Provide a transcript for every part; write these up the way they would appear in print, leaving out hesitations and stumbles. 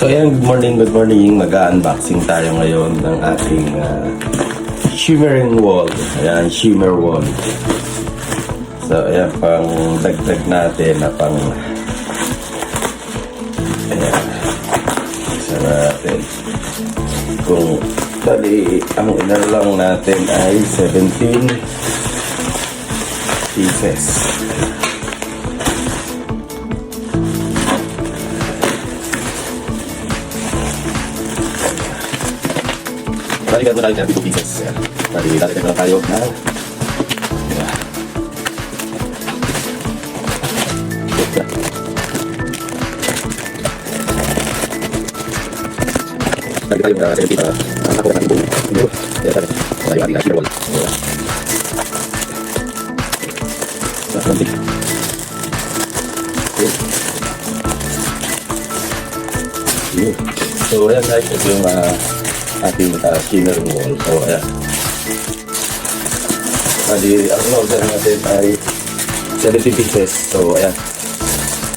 So ayan, good morning. Mag-unboxing tayo ngayon ng ating shimmering wall. Ayan, shimmer wall. So ayan, pang dagdag natin na pang ayan, isa natin. Kung bali, ang inalang natin ay 17 pieces. Balikan mo tayo ng 2 pieces. Bali, lalagyan na tayo ng lagi tayo 70 para nakakuha natin buong video. Kaya tayo, wala yung ating wall. So, ayan guys, ito yung ating shimmering wall. So, ayan. Bali, ang order natin ay 70 pieces. So, ayan.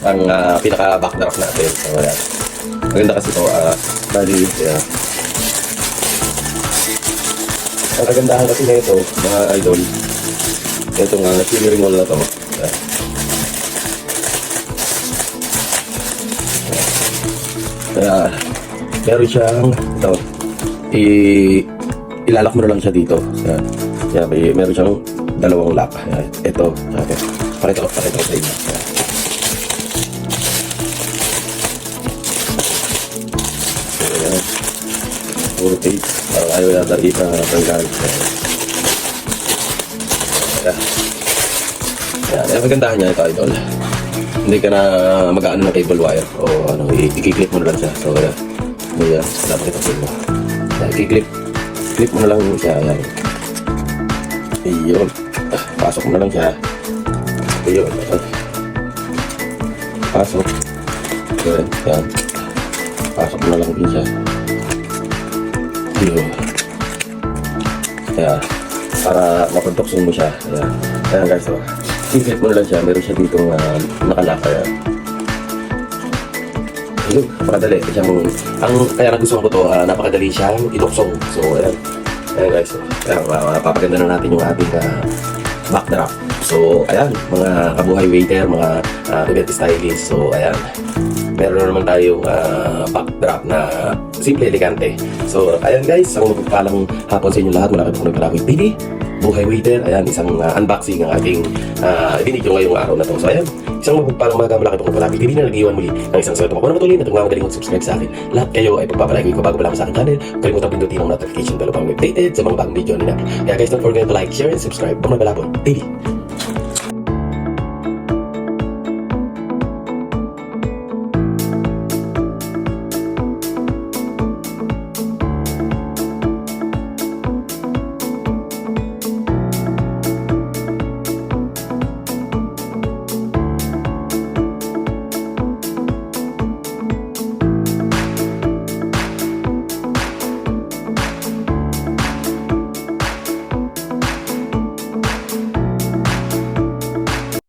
Ang pinaka-backdrop natin. So, ayan. Maganda kasi ito. Bali, ayan. Ang kagandahan kasi na ito, mga idol, itong shimmering wall na ito. Ayan. Kaya, meron siyang ito. Ilalak mo na lang siya dito. Kaya meron siyang dalawang lock. Ito, pakita ko sa inyo. Ayan. Puro tape. Parang ayaw yata tanggal. Ayan, magandahan niya ito, idol. Hindi ka na mag-aano ng cable wire o ano, i-clip mo na lang siya. So, ayan, dapat ito sa inyo. I-clip mo na lang siya. Ayan. Iyon. Pasok mo na lang siya. Iyon. Pasok. Ayan. Ayan. Pasok mo na lang din siya. Iyon. Ayan. Para maproduction mo siya. Ayan. Ayan guys. So, i-clip mo na lang siya. Meron siya ditong nakalaka. Ayan. Yun, napakadali. Kaya nagustuhan ko to, napakadali siyang iluksong. So, ayan. Ayan guys. So, ayan, papaganda na natin yung ating backdrop. So, ayan, mga kabuhay waiter, mga event stylist. So, ayan. Meron na naman tayong backdrop na simple, elegante. So, ayan guys, ang magpapalang hapon sa inyo lahat. Malaki po ng Palawig TV. Buhay waiter, ayan, isang unboxing ng ating binidyo ngayong araw na to. So, ayan. Isang mapagpalang mga malaki pong Palawig TV na nag-iwan muli ng isang sweldo ko na matuloy na magmamadaling mag-subscribe sa akin. Lahat kayo ay pagpapalagi ko bago pa lang sa aking channel. Kalimutan pindutin ang notification bell upang updated sa mga bagong video nila. Kaya guys, don't forget to like, share, and subscribe. Pagmabalabon TV.